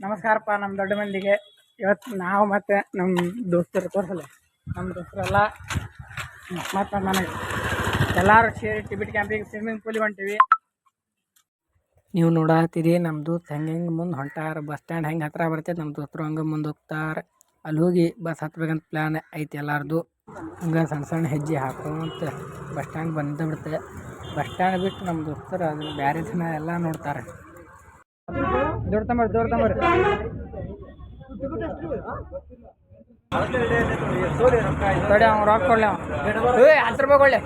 ನಮಸ್ಕಾರಪ್ಪ ನಮ್ಮ ದೊಡ್ಡ ಮಂದಿಗೆ. ಇವತ್ತು ನಾವು ಮತ್ತು ನಮ್ಮ ದೋಸ್ತರು ತೋರಿಸಲ್ಲ, ನಮ್ಮ ದೋಸ್ತರೆಲ್ಲ ಮತ್ತು ನನಗೆ ಎಲ್ಲರೂ ಸೇರಿ ಟಿಬಿಟ್ ಕ್ಯಾಂಪಿಗೆ ಸ್ವಿಮ್ಮಿಂಗ್ ಪೂಲಿಗೆ ಹೊಂಟೀವಿ. ನೀವು ನೋಡತ್ತೀರಿ ನಮ್ಮ ದೋಸ್ತ್ ಹೆಂಗೆ ಮುಂದೆ ಹೊಂಟಾರ. ಬಸ್ ಸ್ಟ್ಯಾಂಡ್ ಹೆಂಗೆ ಹತ್ತಿರ ಬರ್ತೈತೆ, ನಮ್ಮ ದೋಸ್ತರು ಹಂಗೆ ಮುಂದೆ ಹೋಗ್ತಾರೆ. ಅಲ್ಲಿ ಹೋಗಿ ಬಸ್ ಹತ್ಬೇಕಂತ ಪ್ಲ್ಯಾನ್ ಐತಿ ಎಲ್ಲಾರ್ದು. ಹಂಗೆ ಸಣ್ಣ ಸಣ್ಣ ಹೆಜ್ಜೆ ಹಾಕೊಂತ ಬಸ್ ಸ್ಟ್ಯಾಂಡ್ ಬಂದು ಬಿಡ್ತದೆ. ಬಸ್ ಸ್ಟ್ಯಾಂಡ್ ಬಿಟ್ಟು ನಮ್ಮ ದೋಸ್ತರು ಅದನ್ನು ಬೇರೆ ಜನ ಎಲ್ಲ ನೋಡ್ತಾರೆ. ದೊಡ್ಡ ತಮ್ಮರು ತಡೆ ಅವ್ನು ರೊಕ್ಕ ಕೊಡ್ಲಿ. 10 ರೂಪಾಯಿ ಕೊಡ್ಲಿ,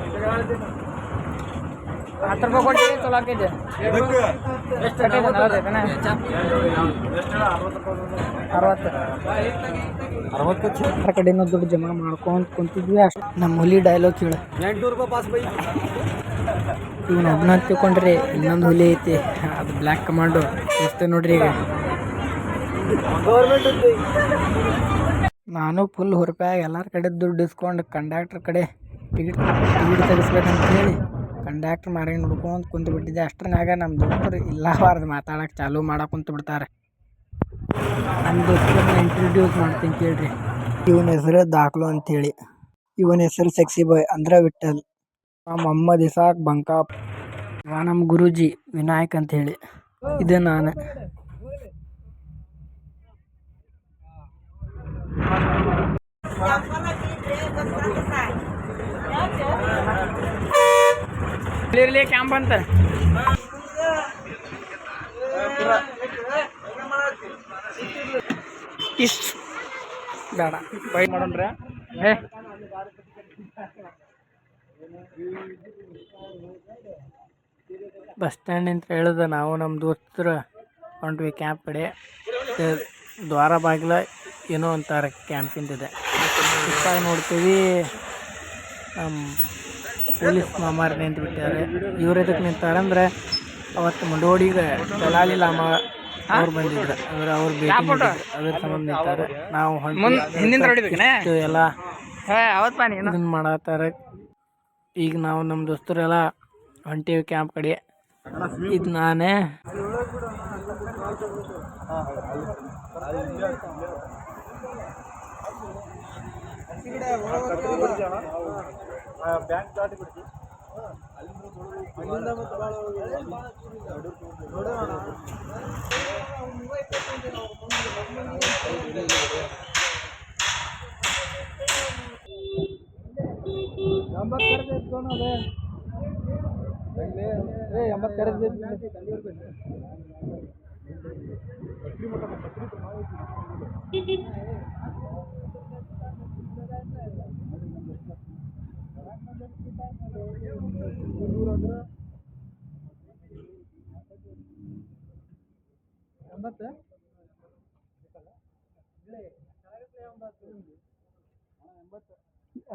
10 ರೂಪಾಯಿ ಕೊಟ್ಟು ಚಲೋ ಹಾಕಿದ್ದೆ. ಎಷ್ಟು 60 ಕಡೆನೂ ದುಡ್ಡು ಜಮಾ ಮಾಡ್ಕೊಂತ ಕುಂತಿದ್ವಿ. ಅಷ್ಟು ನಮ್ಮ ಹುಲಿ ಡೈಲಾಗ್ ಕೇಳು. 800 ರೂಪಾಯಿ ಪಾಸ್ ಬೈ. ಇವನು ಒಬ್ಬನ ತಿಳ್ಕೊಂಡ್ರಿ, ಇನ್ನೊಂದು ಹುಲಿ ಐತಿ, ಅದು ಬ್ಲ್ಯಾಕ್ ಕಮಾಂಡು ತೋರಿಸ್ತೇವೆ ನೋಡ್ರಿ. ಈಗ ನಾನು ಫುಲ್ ರೂಪಾಯಿ ಎಲ್ಲರ ಕಡೆ ದುಡ್ಡು ಇಸ್ಕೊಂಡು ಕಂಡಕ್ಟ್ರ್ ಕಡೆ ಟಿಕೆಟ್ ತೆಗಿಸ್ಬೇಕಂತ ಹೇಳಿ ಕಂಡಕ್ಟ್ರ್ ಮಾರಿ ನೋಡ್ಕೊಂಡು ಕುಂತು ಬಿಟ್ಟಿದ್ದೆ. ಅಷ್ಟ್ರನಾಗ ನಮ್ಮ ದೋಸ್ತರು ಇಲ್ಲಬಾರ್ದು ಮಾತಾಡೋಕೆ ಚಾಲೂ ಮಾಡಕ್ಕೆ ಕುಂತು ಬಿಡ್ತಾರೆ. ನಮ್ಮ ದೋಸ್ತರನ್ನ ಇಂಟ್ರೊಡ್ಯೂಸ್ ಮಾಡ್ತೀನಿ ಕೇಳ್ರಿ. ಇವನ ಹೆಸರು ದಾಖಲು ಅಂಥೇಳಿ. ಇವನ ಹೆಸರು ಸೆಕ್ಸಿ ಬಾಯ್ ಅಂದ್ರೆ ವಿಠಲ್. ಮೊಹಮ್ಮದ್ ಇಸಾಕ್ ಬಂಕಾಪ್. ಇವ ನಮ್ಮ ಗುರೂಜಿ ವಿನಾಯಕ್ ಅಂಥೇಳಿ. ಇದು ನಾನು. ಕ್ಯಾಂಪ್ ಅಂತ ಇಷ್ಟು ಬೇಡ ಬೈ ಮಾಡೋಣ್ರೆ. ಬಸ್ ಸ್ಟ್ಯಾಂಡ್ ಅಂತ ಹೇಳಿದ ನಾವು ನಮ್ಮ ದೋಸ್ತರು ಹೊಂಟ್ವಿ ಕ್ಯಾಂಪ್ ಕಡೆ. ದ್ವಾರ ಬಾಗಿಲ ಏನೋ ಅಂತಾರೆ ಕ್ಯಾಂಪಿಂದಿದೆ. ಇಷ್ಟಾಗಿ ನೋಡ್ತೀವಿ ನಮ್ಮ ಪೊಲೀಸ್ ಮಾಮಾರು ನಿಂತು ಬಿಟ್ಟಾರೆ. ಇವ್ರು ಎದಕ್ಕೆ ನಿಂತಾರಂದ್ರೆ ಅವತ್ತು ಮುಂಡೋಡಿಗೆ ದಲಾಲಿ ಲಾಮ ಅವ್ರು ಬಂದಿದ್ರು, ಅಂದ್ರೆ ಅವ್ರು ಭೇಟಿ ಅದ್ರ ಸಂಬಂಧ ನಿಂತಾರೆ. ನಾವು ಎಲ್ಲ ಇದನ್ನು ಮಾಡತ್ತಾರೆ. ಈಗ ನಾವು ನಮ್ಮ ದೋಸ್ತರೆಲ್ಲ ಹೊಂಟೀವಿ ಕ್ಯಾಂಪ್ ಕಡೆ. ಇದು ನಾನೇ ಬ್ಯಾಂಕ್ ದಾಟಿ ಬಿಡ್ತಿ ಅಲ್ಲಿಂದ ಮತ್ತೆ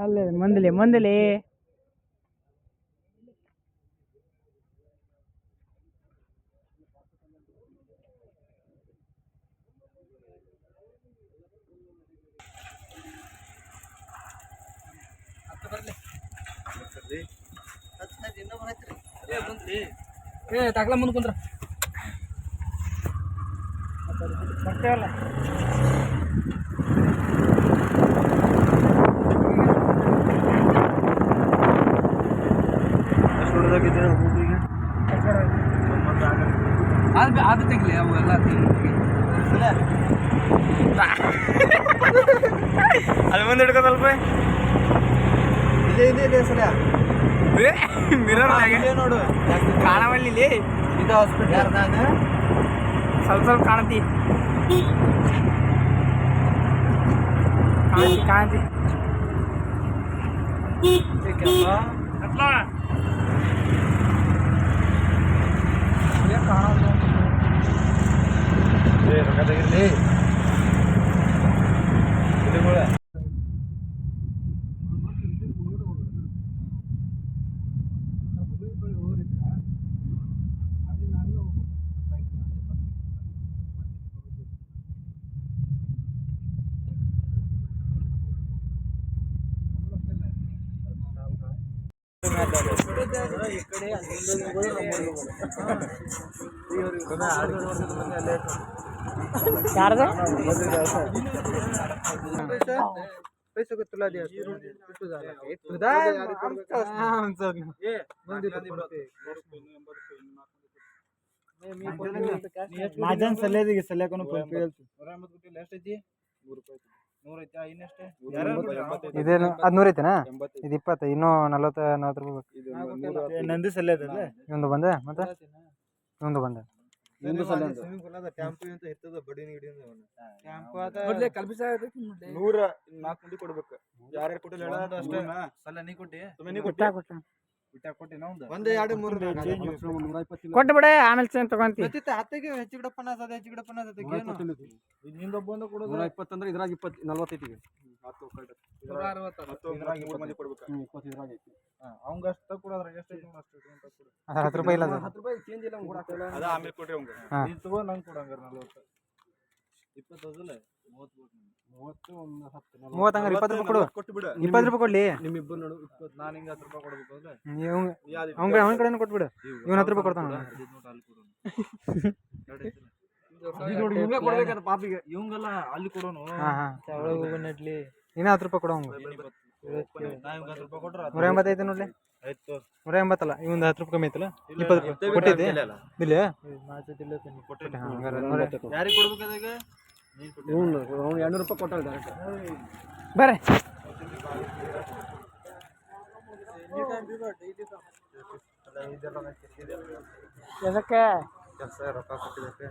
ಅಲ್ಲೇ ಮಂದಲಿ ತಾಕಲ ಮುಂದೆ ಕುಂದ್ರ ಬರ್ತೇವಲ್ಲ. ಅದು ತೆಗಿಲಿ ಅವು ಎಲ್ಲ ಅದು ಮುಂದೆ ಹಿಡ್ಕೋ ಸ್ವಲ್ಪ. ಇದೆ ಸಲ ಮಿರರ್ ನೋಡು ಕಾಣವಲ್ಲಿ ಇದು ಹಾಸ್ಪಿಟಲ್ ಸ್ವಲ್ಪ ಕಾಣತಿ ಕಾಣತಿ ರೊಕ್ಕ ತೆಗಿರ್ಲಿ. ಈ ಕಡೆ ಯಾರ್ದು पैसे को तुला दिया माझ्या सल्ले सल्ल्याकडून ಇದೇನು 100 ಐತೆನಾ ಇದು 20 ಇನ್ನೂ 40 ರೂಪಾಯಿ ನಂದಿ ಸಲ್ಲೆ ಅದಲ್ಲ ಇನ್ನೊಂದು ಬಂದೆ ಮತ್ತೆ ಇನ್ನೊಂದು ಬಂದೆ ಇನ್ನೊಂದು ಸಲ್ಲೆ ಸ್ವಿಮ್ಮಿಂಗ್ ಪೂಲ್ ಅದ ಟ್ಯಾಂಪು ಅಂತ ಇರ್ತದ ಬಡಿನಿ ಹಿಡಿಯೋದು ಟ್ಯಾಂಪು ಅದ ಮೊದಲೇ ಕಲ್ಪಿಸ 100 4 ಮಂದಿ ಕೊಡಬೇಕು ಯಾರು ಕೊಟ್ಟಿಲ್ಲ ಹೇಳೋದು ಅಷ್ಟೇ ಸಲ್ಲೆ ನೀ ಕೊಟ್ಟಿ ನೀ ಕೊಟ್ಟ ಕೊಟ್ಟಿ ಒಂದು 2 3 ಕೊಟ್ಟು ಬಿಡೆ ಆಮೇಲೆ ಚೇಂಜ್ ತಗೊಂತಿ ಹತ್ತಿಗೆ ಹೆಚ್ಚಿಗಡಪ್ಪನ ಅದ ಹೆಚ್ಚಿಗಡಪ್ಪನ ಅದ ಏನು ನಿಂದ ಒಬ್ಬ ಕೊಡೋದು 120 ಅಂದ್ರೆ ಇದ್ರಾಗ 20 40 ಐತಿ 10 ಇದ್ರಾಗ 3 ಮಂದಿ ಕೊಡಬೇಕು 20 ಇದ್ರಾಗ ಐತಿ ಅವಂಗ ಅಷ್ಟ ಕೊಡೋದ್ರಾಗ ಎಷ್ಟು ಐತಿ ಅಷ್ಟು ಕೊಡು 10 ರೂಪಾಯಿ ಇಲ್ಲ 10 ರೂಪಾಯಿ ಚೇಂಜ್ ಇಲ್ಲ ಅವಂಗ ಕೊಡಕ ಅದ ಆಮೇಲೆ ಕೊಡ್ರಿ ಅವಂಗ ನೀ ತಗೋ ನಂಗೆ ಕೊಡಂಗಾರ 40 20 ಅದಲ್ಲ 30 ಒಂದು 10 30 ಹಂಗಾರೆ 20 ರೂಪಾಯಿ ಕೊಡು ಕೊಟ್ಟು ಬಿಡು 20 ರೂಪಾಯಿ ಕೊಡ್ಲಿ ನಿಮ್ಮಿಬ್ಬರು ನೋಡು 20 ನಾನು ಹಿಂಗ 10 ರೂಪಾಯಿ ಕೊಡಬೇಕು ಅಂದ್ರೆ ಅವನ ಕಡೆನೇ ಕೊಟ್ಬಿಡು ಇವನು 10 ರೂಪಾಯಿ ಕೊಡ್ತಾನ ನೋಡಿ ಇವಂಗ ಕೊಡ್ಬೇಕಂತ ಪಾಪಿಗೆ ಇವಂಗಲ್ಲ ಅಲ್ಲಿ ಕೊಡೋನು ನಡ್ಲಿ ಇನ್ನ 10 ರೂಪಾಯಿ ಕೊಡೋ ಅವಂಗ 10 ರೂಪಾಯಿ ಕೊಟ್ರ 185 ಐತೆ ನೋಡ್ಲಿ ಆಯ್ತು 180 ಅಲ್ಲ ಇವಂದು 10 ರೂಪಾಯಿ ಕಮ್ಮಿ ಐತಲ್ಲ 20 ರೂಪಾಯಿ ಕೊಟ್ಟಿದ್ದೆ ಇಲ್ಲ ಯಾರಿಗೆ ಕೊಡ್ಬೇಕು ಅದಕ್ಕೆ ಅವ್ನು 200 ರೂಪಾಯಿ ಕೊಟ್ಟ ಡೈರೆಕ್ಟ್ ಬರ್ರಿ ಎದಕ್ಕೆ ಕೆಲಸ ರೊಕ್ಕ ಕೊಟ್ಟಿದ್ದಕ್ಕೆ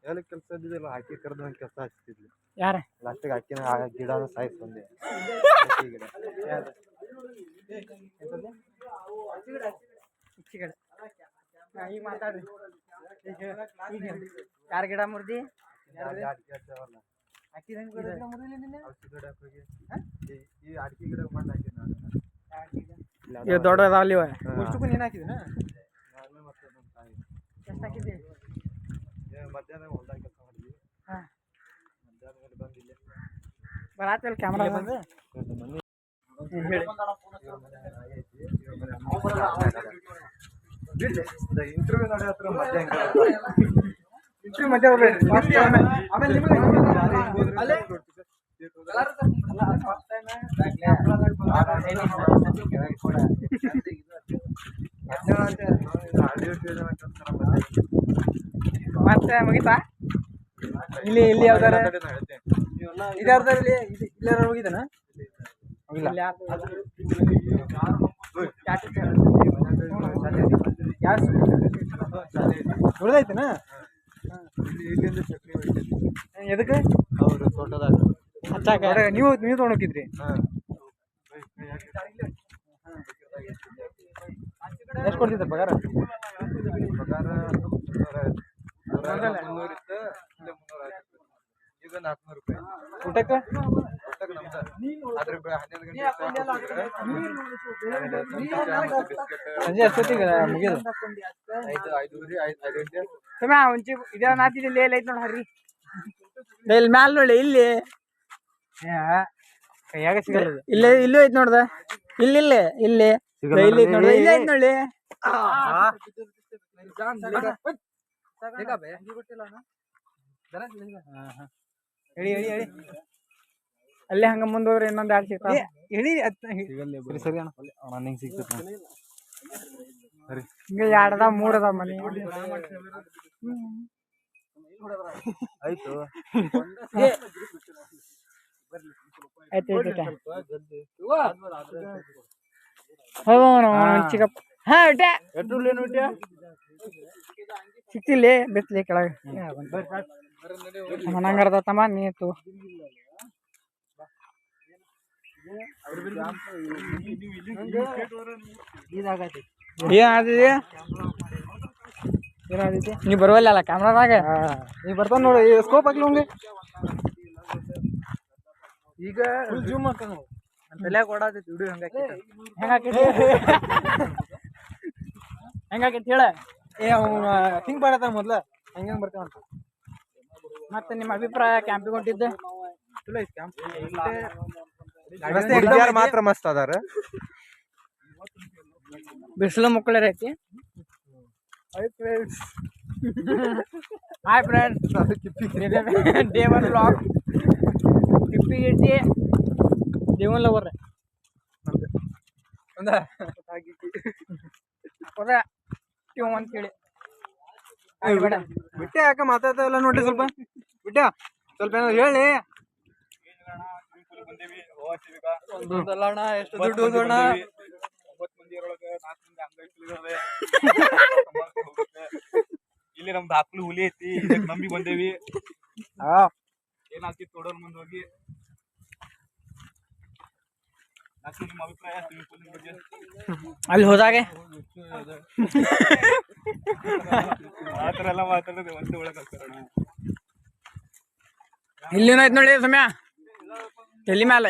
ಎಲ್ಲಿ ಕೆಲಸ ಇದ್ದಿದ್ದಿಲ್ಲ ಹಾಕಿ ಕರೆದು ನಂಗೆ ಕೆಲಸ ಹಚ್ತಿದ್ಲಿ ಯಾರ ಲಾಸ್ಟಿಗೆ ಹಾಕಿನ ಗಿಡನ ಸಾಯ್ತು ಬಂದೆ ಈಗ ಮಾತಾಡ್ರಿ ಯಾರ ಗಿಡ ಮುರ್ದಿ ಅಡಿಕೆ ಗಿಡ ಮಾಡಿ ಈಗ ದೊಡ್ಡದಾವಲ್ಲಿ ಅಷ್ಟಕ್ಕೂ ನೀನು ಹಾಕಿದಿನ ಎಷ್ಟು ಹಾಕಿದ್ದಿ ಮಧ್ಯಾಹ್ನ ಹೊಲ್ದಾಗ ಕೆಲಸ ಮಾಡಿದ್ವಿ ಮಧ್ಯಾಹ್ನ ಮೇಲೆ ಬಂದಿಲ್ಲ ಬರಾತಲ್ಲ ಕ್ಯಾಮ್ರಾ ಬಂದು ಹೇಳಿ ಇಂಟರ್ವ್ಯೂ ನಡೆಯ ಹತ್ರ ಮಧ್ಯಾಹ್ನ ಮತ್ತೆ ಮುಗಿತಾ ಇಲ್ಲಿ ಇಲ್ಲಿ ಯಾವ್ದಾರ ಇದ್ಯಾವ್ದಾರ ಇಲ್ಲಿ ಇಲ್ಲಾರ ಹೋಗಿದ್ದಾನ ಉಳ್ದೈತನ ಎದಕ್ಕೆ ಅವರು ತೋಟದಾಗ ಹಚ್ಚಾಕ ನೀವು ತೊಗೊಂಡೋಗಿದ್ರಿ ಎಷ್ಟು ಕೊಡ್ತಿದ್ದ ಪಗಾರ ಈಗ 400 ರೂಪಾಯಿ ಊಟಕ್ಕೆ ಸಂಜೆ ಅಷ್ಟೊತ್ತಿಗೆ ಮುಗಿದು ಒಂಚಿ ಇದ ನಾತಿದ್ದಿಲ್ಲ ಎಲ್ಲ ಐತ್ ನೋಡಿ ಹರ್ರಿ ಇಲ್ಲಿ ಮ್ಯಾಲ ನೋಡಿ ಇಲ್ಲಿ ಕೈಯಾಗ ಸಿಗಲ್ಲ ಇಲ್ಲೇ ಇಲ್ಲೂ ಐತ್ ನೋಡ್ದ ಇಲ್ಲಿ ಇಲ್ಲಿ ಇಲ್ಲಿ ಇಲ್ಲಿ ಐತ್ ನೋಡ್ದ ಇಲ್ಲಿ ಐತ್ ನೋಡಿ ಹೇಳಿ ಹೇಳಿ ಹೇಳಿ ಅಲ್ಲೇ ಹಂಗ ಮುಂದೋದ್ರೆ ಇನ್ನೊಂದು 2 ಸಿಗ್ತಾವ ಹೇಳಿ ಸರಿ ಅಣ್ಣ ನಿಂಗೆ ಸಿಗ್ತದೆ ಹಿಂಗ 2 ಅದಾವ 3 ಅದಾವ ಮನೆ ಆಯ್ತು ಚಿಕ್ಕಪ್ಪ ಹಾ ಸಿಕ್ತಿಲ್ಲ ಬೆತ್ತಲೆ ಕೆಳಗೆ ಮನಂಗಾರದ ತಮ್ಮ ನೀತು ಏನಾದಿದೆ ಏನಾದೈತಿ ನೀ ಬರುವಲ್ಲ ಕ್ಯಾಮ್ರಾದಾಗ ನೀ ಬರ್ತಾವ ನೋಡಿ ಸ್ಕೋಪ್ ಹಾಕ್ಲಿ ಹಂಗೆ ಈಗ ಜೂಮ್ ಮಾಡ್ತಾನ ತಲೆ ಕೊಡತೈತಿ ವಿಡಿಯೋ ಹೆಂಗಾಕೈತಿ ಹೇಳ ಏ ಅವ್ನು ಥಿಂಕ್ ಮಾಡತ್ತಾನ ಮೊದ್ಲ ಹೆಂಗ ಬರ್ತಾವಂತ ಮತ್ತೆ ನಿಮ್ಮ ಅಭಿಪ್ರಾಯ ಕ್ಯಾಂಪಿಗೆ ಹೊಂಟಿದ್ದೆ ಚಲೋ ಐತಿ ಕ್ಯಾಂಪ್ ಮಾತ್ರ ಮಸ್ತ್ ಅದಾರ ಬಿಸಿಲು ಮುಕ್ಕಳರ ಐತಿ hi friends hi friends day 1 vlog ಕಿಪ್ಪಿ ಗಿಟ್ಟಿ ಡೇ 1 ಲವರ್ ಒಂದ ಅದ ಟ್ಯೂ ಅಂತ ಹೇಳಿ ಬಿಟ್ಟೆ ಯಾಕೆ ಮಾತಾಡ್ತಾ ಇಲ್ಲ ನೋಡಿ ಸ್ವಲ್ಪ ಬಿಟ್ಟ ಸ್ವಲ್ಪ ಏನಾದ್ರು ಹೇಳಿ ಅಣ್ಣ ಎಷ್ಟು ದುಡ್ಡು ಅಣ್ಣ ಇಲ್ಲಿ ನಮ್ದು ಆಕಳು ಹುಲಿ ಐತಿ ನಂಬಿ ಬಂದೇವಿ ಏನಾಗ್ತಿ ನೋಡೋರ್ ಮುಂದೆ ಹೋಗಿ ನಿಮ್ಮ ಅಭಿಪ್ರಾಯ ಸ್ವಿಮ್ಮಿಂಗ್ ಪೂಲಿನ ಬಗ್ಗೆ ಅಲ್ಲಿ ಹೋದಾಗೆ ಆ ಥರ ಎಲ್ಲ ಮಾತಾಡೋದು ಒಂದು ಒಳಗೆ ಹಾಕ್ತಾರಣ್ಣ ಇಲ್ಲೇನಾಯ್ತು ನೋಡಿ ಸಮಯ ಎಲ್ಲಿ ಮೇಲೆ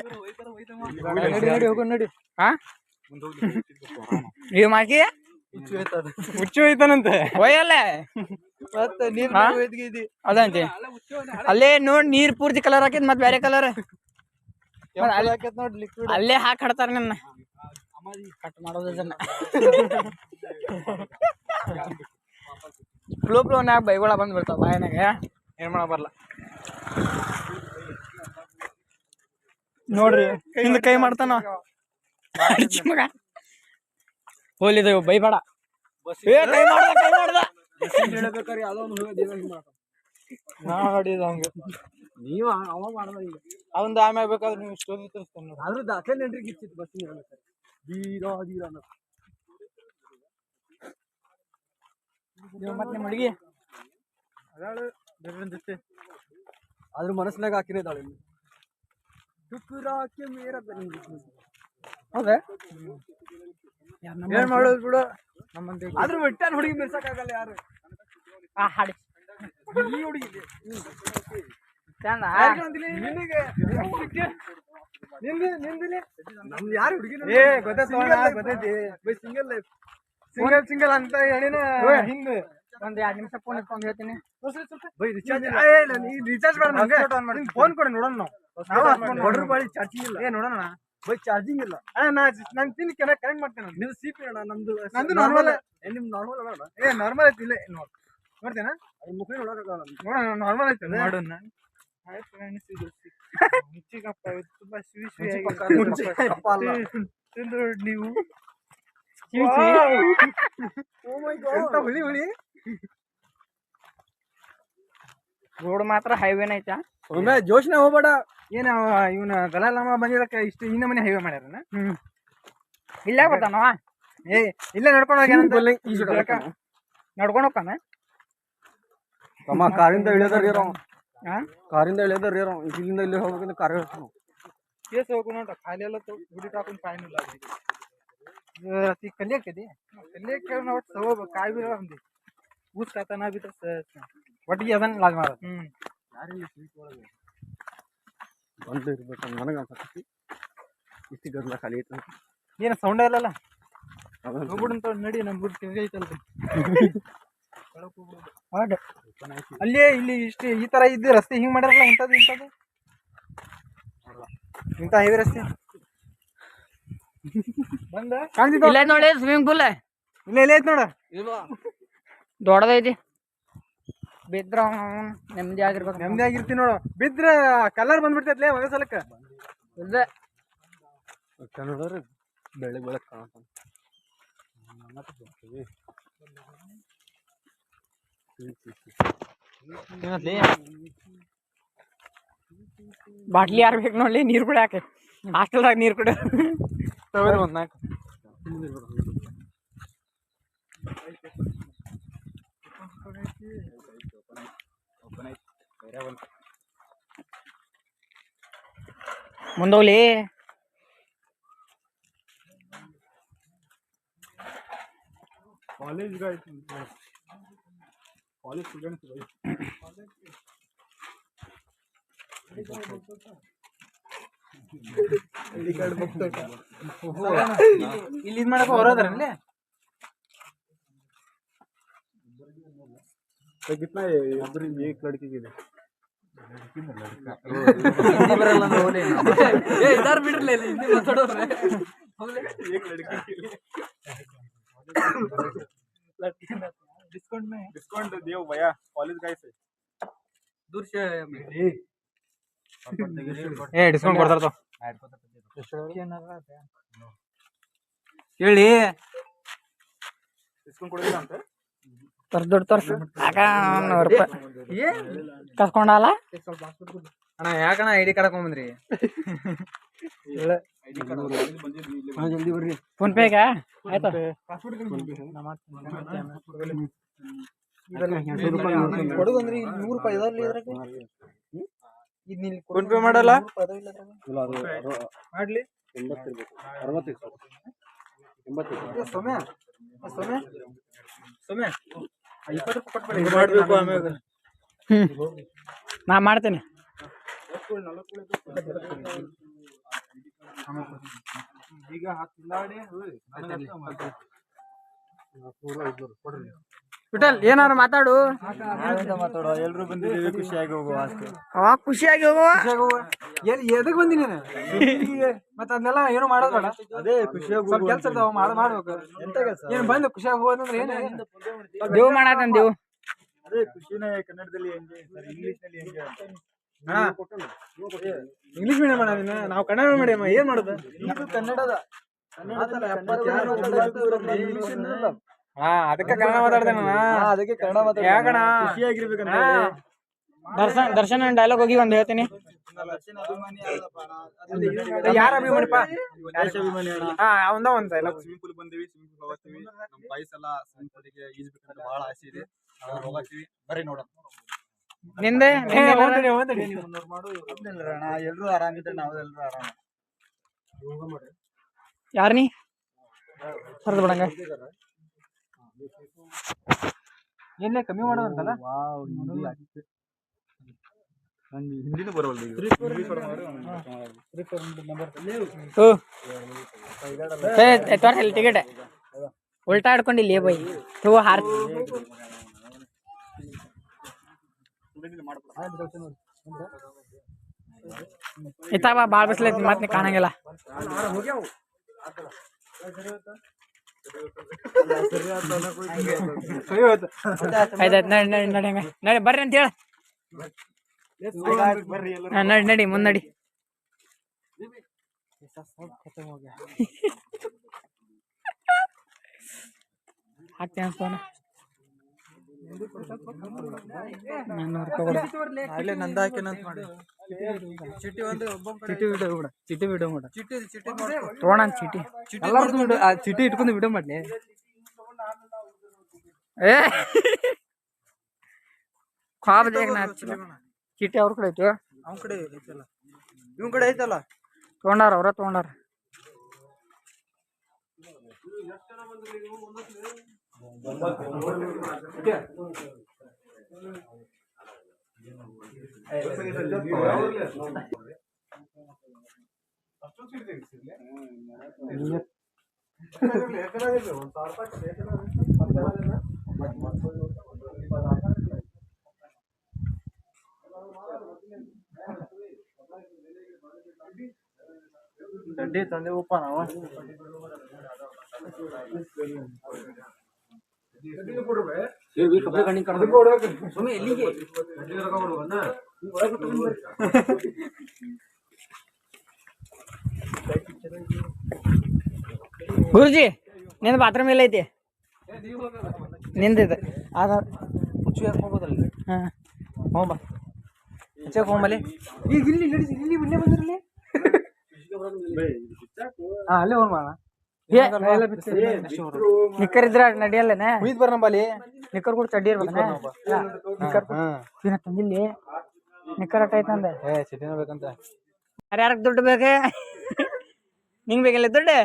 ಹೋಗೋಣ ನೋಡಿ ಹಾ ಇವ್ ಮಾಕಿ ಹುಚ್ಚು ಹೋಯ್ತಾನಂತೆ ಹೋಯಲ್ಲ ಮತ್ತೆ ಅದಂತೆ ಅಲ್ಲೇ ನೋಡ್ ನೀರ್ ಪೂರ್ತಿ ಕಲರ್ ಹಾಕಿದ್ ಮತ್ ಬೇರೆ ಕಲರ್ ನೋಡಿ ಲಿಕ್ವಿಡ್ ಅಲ್ಲೇ ಹಾಕಿ ಹಡ್ತಾರ ನನ್ನ ಕಟ್ ಮಾಡೋದು ಇದನ್ನ ಫ್ಲೋ ಬೈಗೊಳ ಬಂದ್ ಬಿಡ್ತಾವ ಬಾಯನಾಗ ಏನ್ ಮಾಡ ಬರ್ಲ ನೋಡ್ರಿ ಹಿಂದ ಕೈ ಮಾಡ್ತಾನ ಮಗ ಹೋಲಿದ ಬೈಬೇಡ ಏ ಕೈ ಮಾಡ್ದ ನಾ ಹೊಡಿದ ಹಂಗ ನೀವ ಅವ ಮಾಡ್ದ ಈಗ ಅವಂದ ಆಮ್ಯಾಗ ಬೇಕಾದ್ರೆ ನೀವು ಸ್ಟೋರಿ ತೋರಿಸ್ತಾನೆ ನೋಡಿ ಆದ್ರೂ ದಾಖಲೆ ನೆಂಟ್ರಿಗೆ ಇಚ್ಚಿತ್ತು ಬಸ್ಸಿನ ಮತ್ತೆ ನಿಮ್ಮ ಹುಡುಗಿ ಅದಾಳು ಬೇರೆ ಜೊತೆ ಅದ್ರ ಮನಸ್ಸಿನಾಗ ಹಾಕಿರೋದಾಳೆ ಹೌದಾ ಏನ್ ಮಾಡೋದು ಬಿಡು ಆದ್ರೂ ಬಿಟ್ಟ ಹುಡುಗಿ ಮಿರ್ಸಕ್ಕಾಗಲ್ಲ ಯಾರು ಹಾಡಿ ಈ ಹುಡುಗಿ ಏ ಗೊತ್ತೈತಿ ಸಿಂಗಲ್ ಅಂತ ಹೇಳಿನ ಹಿಂದೆ ಒಂದ್ 2 ನಿಮಿಷ ಫೋನ್ ಇಟ್ಕೊಂಡು ಹೇಳ್ತೀನಿ ರಿಚಾರ್ಜ್ ಮಾಡಿ ಫೋನ್ ಕೊಡಿ ನೋಡೋಣ ನಾವು ಬಾಳಿ ಚಾರ್ಜಿಂಗ್ ಇಲ್ಲ ನೋಡೋಣ ಬೈ ಚಾರ್ಜಿಂಗ್ ಇಲ್ಲ ನಾನು ತಿಂದು ಕನೆಕ್ಟ್ ಮಾಡ್ತೇನೆ ನೀವು ಸಿಪಿ ಅಣ್ಣ ನಂದು ನಾರ್ಮಲ್ ನಿಮ್ ನಾರ್ಮಲ್ ಅಲ್ಲ ಏ ನಾರ್ಮಲ್ ಐತಿ ಇಲ್ಲ ನೋಡ್ತೇನಾ ಮುಖ ನೋಡೋಣ ನಾರ್ಮಲ್ ಐತಿ ಮಾಡೋಣ ಮುಂಚಿಗಪ್ಪ ತುಂಬಾ ತಿಂದು ನೀವು ಹುಳಿ ಹುಳಿ ರೋಡ್ ಮಾತ್ರ ಹೈವೇನ ಐತಾ ಒಮ್ಮೆ ಜೋಶ್ನ ಹೋಗ್ಬೇಡ ಏನ ಇವನ ದಲಾಲಮ್ಮ ಬಂದಿದ್ದಕ್ಕೆ ಇಷ್ಟು ಹಿಂದೆ ಮನೆ ಹೈವೇ ಮಾಡ್ಯಾರನ ಇಲ್ಲ ಬರ್ತಾನವ ಏ ಇಲ್ಲೇ ನಡ್ಕೊಂಡು ಹೋಗಿ ನಡ್ಕೊಂಡು ಹೋಗ್ತಾನ ತಮ್ಮ ಕಾರಿಂದ ಇಳಿಯೋದ್ರ ಕಾರಿಂದ ಇಳಿಯೋದ್ರ ಇಲ್ಲಿಂದ ಇಲ್ಲಿ ಹೋಗ್ಬೇಕಂದ್ರೆ ಕಾರ್ ಹೇಳ್ತಾನ ಕೇಸ್ ಹೋಗೋಣ ಖಾಲಿ ಎಲ್ಲ ಗುಡಿ ಹಾಕೊಂಡು ಫೈನ್ ಇಲ್ಲ ಕಲಿಯಕ್ಕದಿ ಕಲಿಯಕ್ಕೆ ಒಟ್ಟು ತಗೋಬೇಕು ಕಾಯಿ ಬೀರ ಅಂದಿ ಊಸ್ ಕಾತನ ಬಿ ಒಟ್ಟಿಗೆ ಅದನ್ನ ಲಾಜ್ ಮಾಡ ಬಂದು ಇರ್ಬೇಕು ನನಗೆ ಅನ್ಸತಿ ಇಷ್ಟು ಗದ್ದಲ ಖಾಲಿ ಐತೆ ಏನು ಸೌಂಡ್ ಇಲ್ಲಲ್ಲ ಹೋಗ್ಬಿಡಂತ ನಡಿ ನಮ್ಮ ಗುಡ್ ತಿಂಗ ಐತಲ್ಲ ಅಲ್ಲೇ ಇಲ್ಲಿ ಇಷ್ಟು ಈ ತರ ಇದ್ದು ರಸ್ತೆ ಹಿಂಗ್ ಮಾಡ್ಯಾರಲ್ಲ ಇಂಥದ್ದು ಇಂಥ ಹೈವೇ ರಸ್ತೆ ಬಂದ ಇಲ್ಲ ನೋಡಿ ಸ್ವಿಮ್ಮಿಂಗ್ ಪೂಲ್ ಇಲ್ಲ ಐತ್ ನೋಡ ದೊಡ್ಡದೈತಿ ಬಿದ್ರ ನೆಮ್ಮದಿ ಆಗಿರ್ಬೇಕು ನೆಮ್ಮದಿ ಆಗಿರ್ತಿ ನೋಡು ಬಿದ್ರ ಕಲರ್ ಬಂದ್ಬಿಡ್ತೈತ್ಲೇ ಒಂದೇ ಸಲಕ್ಕ ಇಲ್ದೆ ನೋಡ್ರಿ ಬೆಳಗ್ಗೆ ಬೆಳಗ್ಗೆ ಕಾಣತಾನ ಬಾಟ್ಲಿ ಯಾರು ಬೇಕು ನೋಡ್ಲಿ ನೀರು ಕುಡಿಯಾಕೆ ಹಾಸ್ಟೆಲ್ದಾಗ ನೀರು ಕುಡಿಯ ತಗೋರಿ ಒಂದ್ 4 ಮುಂದೋಗ್ಲಿ ಕಾಲೇಜ್ ಕಾಲೇಜ್ ಸ್ಟೂಡೆಂಟ್ಸ್ ಇಲ್ಲಿ ಇದ್ ಮಾಡಕ ಹೊರೋದ್ರಲ್ಲಿ कितना एक लड़की के लिए इधर बिट ले हिंदी माತಾಡೋರೆ एक लड़की के लिए डिस्काउंट देव भैया कॉलेज गाइस दूर से ಏ ಡಿಸ್ಕೌಂಟ್ ಕೊಡ್ತಾರ ಹೇಳಿ ಡಿಸ್ಕೌಂಟ್ ಕೊಡೋದಿಲ್ಲ ಅಂತ ತರ್ಸು ಆಗ 100 ರೂಪಾಯಿ ಕಸ್ಕೊಂಡಲ್ಲ ಅಣ್ಣ ಯಾಕಣ್ಣ ಐಡಿ ಕಾರ್ಡ್ ಹಾಕೊಂಬಂದ್ರಿ ಜಲ್ದಿ ಬರ್ರಿ ಫೋನ್ ಪೇಗ ಆಯ್ತಾ ಕೊಡುದಂದ್ರಿ 100 ರೂಪಾಯಿ ಇದಾವ್ರಿ ಇದ್ರಾಗ ಫೋನ್ ಪೇ ಮಾಡಲ್ಲ ಮಾಡ್ಲಿ 80 ಸೌಮ್ಯ ಸೌಮ್ಯ ಸೌಮ್ಯ 20 ರೂಪಾಯಿ ಮಾಡ್ಬೇಕು ಆಮೇಲೆ ನಾ ಮಾಡ್ತೇನೆ ಈಗ ವಿಠಲ್ ಏನಾರು ಮಾತಾಡು ಮಾತಾಡುವ ಎಲ್ರು ಬಂದಿದ್ದೀವಿ ಖುಷಿಯಾಗಿ ಹೋಗುವ ಅಷ್ಟೇ ಅವಾಗ ಖುಷಿಯಾಗಿ ಹೋಗುವ ಎದಕ್ ಬಂದಿ ನೀನು ಮತ್ತ ಅದನ್ನೆಲ್ಲ ಏನು ಮಾಡೋದ್ ಬೇಡ ಅದೇ ಖುಷಿಯಾಗಿ ಸ್ವಲ್ಪ ಕೆಲ್ಸ ಇರ್ತಾವ ಮಾಡ್ಬೇಕು ಎಂತ ಕೆಲಸ ಏನ್ ಬಂದು ಖುಷಿಯಾಗಿ ಹೋಗೋದಂದ್ರೆ ಏನೇ ದೇವ್ ಮಾಡಾತನ್ ದೇವ್ ಅದೇ ಖುಷಿನೇ ಕನ್ನಡದಲ್ಲಿ ಹೆಂಗೆ ಇಂಗ್ಲಿಷ್ ನಲ್ಲಿ ಹೆಂಗೆ ಇಂಗ್ಲಿಷ್ ಮೀಡಿಯಂ ಅಣ್ಣ ನೀನು ನಾವು ಕನ್ನಡ ಮೀಡಿಯಂ ಏನ್ ಮಾಡೋದು ಕನ್ನಡದ ಹಾ ಅದಕ್ಕೆ ಕನ್ನಡ ಮಾತಾಡ್ತೇನೆ ಅದಕ್ಕೆ ಕನ್ನಡ ಯಾಕಣ ಖುಷಿಯಾಗಿರ್ಬೇಕಂತ ದರ್ಶನ್ ಡೈಲಾಗ್ ಹೋಗಿ ಒಂದ್ ಹೇಳ್ತೀನಿ ಯಾರ ಅಭಿಮಾನಿಪ್ಪ ಅಭಿಮಾನಿ ಅಣ್ಣ ಹಾ ಅವಂದ ಒಂದ್ ಡೈಲಾಗ್ ಸ್ವಿಮ್ಮಿಂಗ್ ಪೂಲ್ ಬಂದಿವಿ ಸ್ವಿಮ್ಮಿಂಗ್ ಪೂಲ್ ಹೋಗ್ತೀವಿ ನಮ್ಮ ಬಾಯ್ಸ್ ಎಲ್ಲ ಸ್ವಿಮ್ಮಿಂಗ್ ಪೂಲ್ಗೆ ಈಜ್ಬೇಕಂತ ಬಹಳ ಆಸೆ ಇದೆ ಹೋಗ್ತೀವಿ ಬರ್ರಿ ನೋಡೋಣ ನಿಂದೆ ಎಲ್ರು ಆರಾಮಿದ್ರೆ ನಾವು ಎಲ್ರು ಆರಾಮ ಯಾರ್ನಿ ಸರ್ದು ಬಿಡಂಗ ಏನ್ಲೇ ಕಮ್ಮಿ ಮಾಡೋದಂತಲ್ಲ ಹಿಂದಿನೂ ಬರವಲ್ದು ತೋರ್ಸಲ್ಲ ಟಿಕೆಟ್ ಉಲ್ಟಾ ಹಿಡ್ಕೊಂಡಿಲ್ಲ ಬೈ ಹೂವು ಹಾರ್ ಇತ್ತಾವ ಬಾಳ್ ಬಿಸ್ಲೈತಿ ಮತ್ತೆ ಕಾಣಂಗಿಲ್ಲ ಆಯ್ತಾಯ್ತು ನಡಿ ಹಂಗ ನಡಿ ಬರ್ರಿ ಅಂತ ಹೇಳ ನಡಿ ಮುಂದ್ ನಡಿ ಹಾಕ್ತೇನೆ ಫೋನ್ 400 ರೂಪಾಯಿ ಅಲ್ಲೇ ನಂದ ಹಾಕೇನಂತ ಮಾಡಿ ಚಿಟ್ಟಿ ಒಂದು ಚಿಟ್ಟಿ ವಿಡಿಯೋ ಬಿಡ ಚಿಟ್ಟಿ ವಿಡಿಯೋ ಮಾಡ ಚಿಟ್ಟಿ ಚಿಟ್ಟಿ ತೋಣ ಚೀಟಿ ಎಲ್ಲಾರ್ದು ವಿಡಿಯೋ ಆ ಚಿಟ್ಟಿ ಇಟ್ಕೊಂಡು ವಿಡಿಯೋ ಮಾಡ್ಲಿ ಏ ख्वाब देखना ಚೀಟಿ ಅವ್ರ ಕಡೆ ಐತಿ ಅವನ ಕಡೆ ಐತಲ್ಲ ಇವನ್ ಕಡೆ ಐತಲ್ಲ ತಗೊಂಡಾರ ಅವ್ರ ತಗೊಂಡಾರ ಗಡ್ಡಿ ತಂದೆವಪ್ಪ ನಾವು ಗುರುಜಿ ನಿಂದ ಬಾತ್ರೂಮ್ ಎಲ್ಲ ಐತಿ ನಿಂದಿದೆ ಆಧಾರ್ ಹೋಗೋದಲ್ಲ ಹಾ ಹೋಗ್ಬ ಹೋಗಲಿ ಈಗ ಇಲ್ಲಿ ನಡಿ ಇಲ್ಲಿ ಇಲ್ಲೇ ಬಂದಿರಲಿ ಹಾ ಅಲ್ಲೇ ಹೋಗೋಣ ನಿಕ್ಕರ್ ಇದ್ರ ನಡಿಯಲ್ಲನೆ ಮುಗಿದ್ ಬರ ನಂಬಲ್ಲಿ ನಿಕ್ಕರ್ ಕೂಡ ಚಡ್ಡಿ ಇರ್ಬೇಕನೆ ತಂದಿಲ್ಲಿ ನಿಕ್ಕರ್ ಅಟ್ಟ ಐತಂದೆ ಚಟಿನ ಬೇಕಂತ ಯಾರ್ಯಾರಕ್ ದುಡ್ಡು ಬೇಕೆ ನಿಂಗ್ ಬೇಕಿಲ್ಲ ದುಡ್ಡು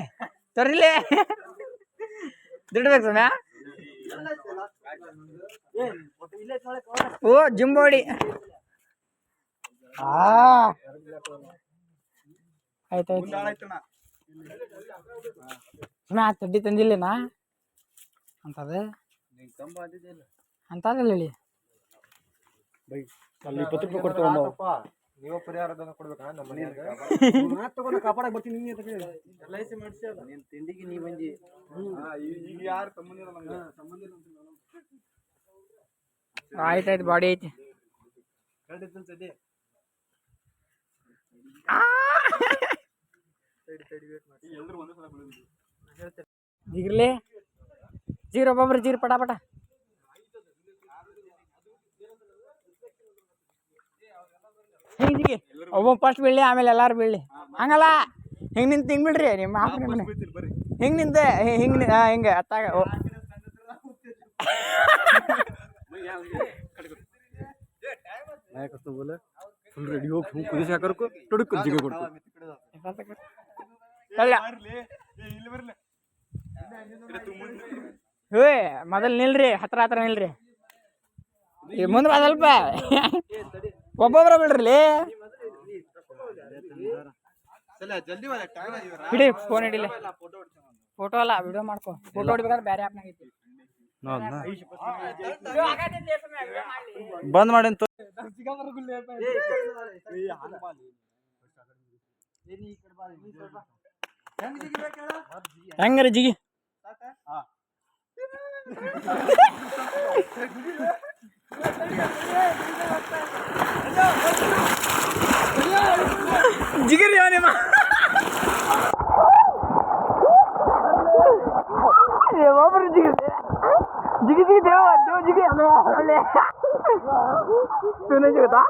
ತೋರಿಲೆ ದುಡ್ಡು ಬೇಕು ಸಮ್ಯಾ ಓ ಜಿಂಬೋಡಿ ಆಯ್ತಾಯ್ತು ನಾ ಚಡ್ಡಿ ತಂದಿಲ್ಲೇನಾ ಅಂತದೆ ಅಂತದಿಲ್ಲ ಹೇಳಿ ಅಲ್ಲಿ 20 ರೂಪಾಯಿ ಕೊಡ್ತಾವ ನೀವು ಪರಿಹಾರದನ್ನ ಕೊಡ್ಬೇಕಾ ನಮ್ಮ ಮನೆಯಾಗ ಕಾಪಾಡಕ್ ಬರ್ತೀನಿ ನಿನ್ನೆ LIC ಮಾಡಿಸಿ ನೀನ್ ತಿಂಡಿಗೆ ನೀ ಬಂದಿ ಈಗ ಯಾರು ಸಂಬಂಧ ಇಲ್ಲ ನಮ್ಗೆ ಸಂಬಂಧ ಇಲ್ಲ ಆಯ್ತಾಯ್ತು ಬಾಡಿ ಐತಿ ಜಿಗ್ರಲಿ ಜೀರ್ ಒಬ್ಬೊಬ್ರು ಜೀರ್ ಪಟ ಪಟ ಹಿಂಗೆ ಒಬ್ಬ ಫಸ್ಟ್ ಬೀಳಿ ಆಮೇಲೆ ಎಲ್ಲಾರು ಬೀಳಿ ಹಂಗಲ್ಲ ಹಿಂಗೆ ನಿಂತು ಹಿಂಗೆ ಬಿಡ್ರಿ ನಿಮ್ಮ ಹಿಂಗೆ ನಿಂತ ಹಿಂಗೆ ಹಿಂಗೆ ಅತ್ತಾಗ ಫುಲ್ ರೆಡಿ ಹೋಗಿ ಕುದಿಸಿ ಹಾಕರ್ಕು ಟುಡುಕ್ ಜಿಗೆ ಕೊಡ್ತು ಹೇ ಮೊದಲು ನಿಲ್ರಿ ಹತ್ರ ನಿಲ್ರಿ ಮುಂದೆ ಬಾ ಸ್ವಲ್ಪ ಒಬ್ಬೊಬ್ರ ಬಿಡ್ರಿ ಹಿಡಿ ಫೋನ್ ಹಿಡಿಲಿ ಫೋಟೋ ಅಲ್ಲ ವಿಡಿಯೋ ಮಾಡ್ಕೊ ಫೋಟೋ ಹೊಡಿಬೇಕಾದ್ರೆ ಬೇರೆ ಆ್ಯಪ್ನಾಗ ಐತಿ ಬಂದ್ ಮಾಡಿ ಹೆಂಗಾರ ಜಿಗಿ ಜಿಗಿರಿ ನಿಮ್ಮ ಒಬ್ಬರು ಜಿಗಿ ಜಿಗಿ ಜಿಗಿ ದೇವ ಜಿಗಿ ಅಲ್ಲೇ ಸಿಗುತ್ತಾ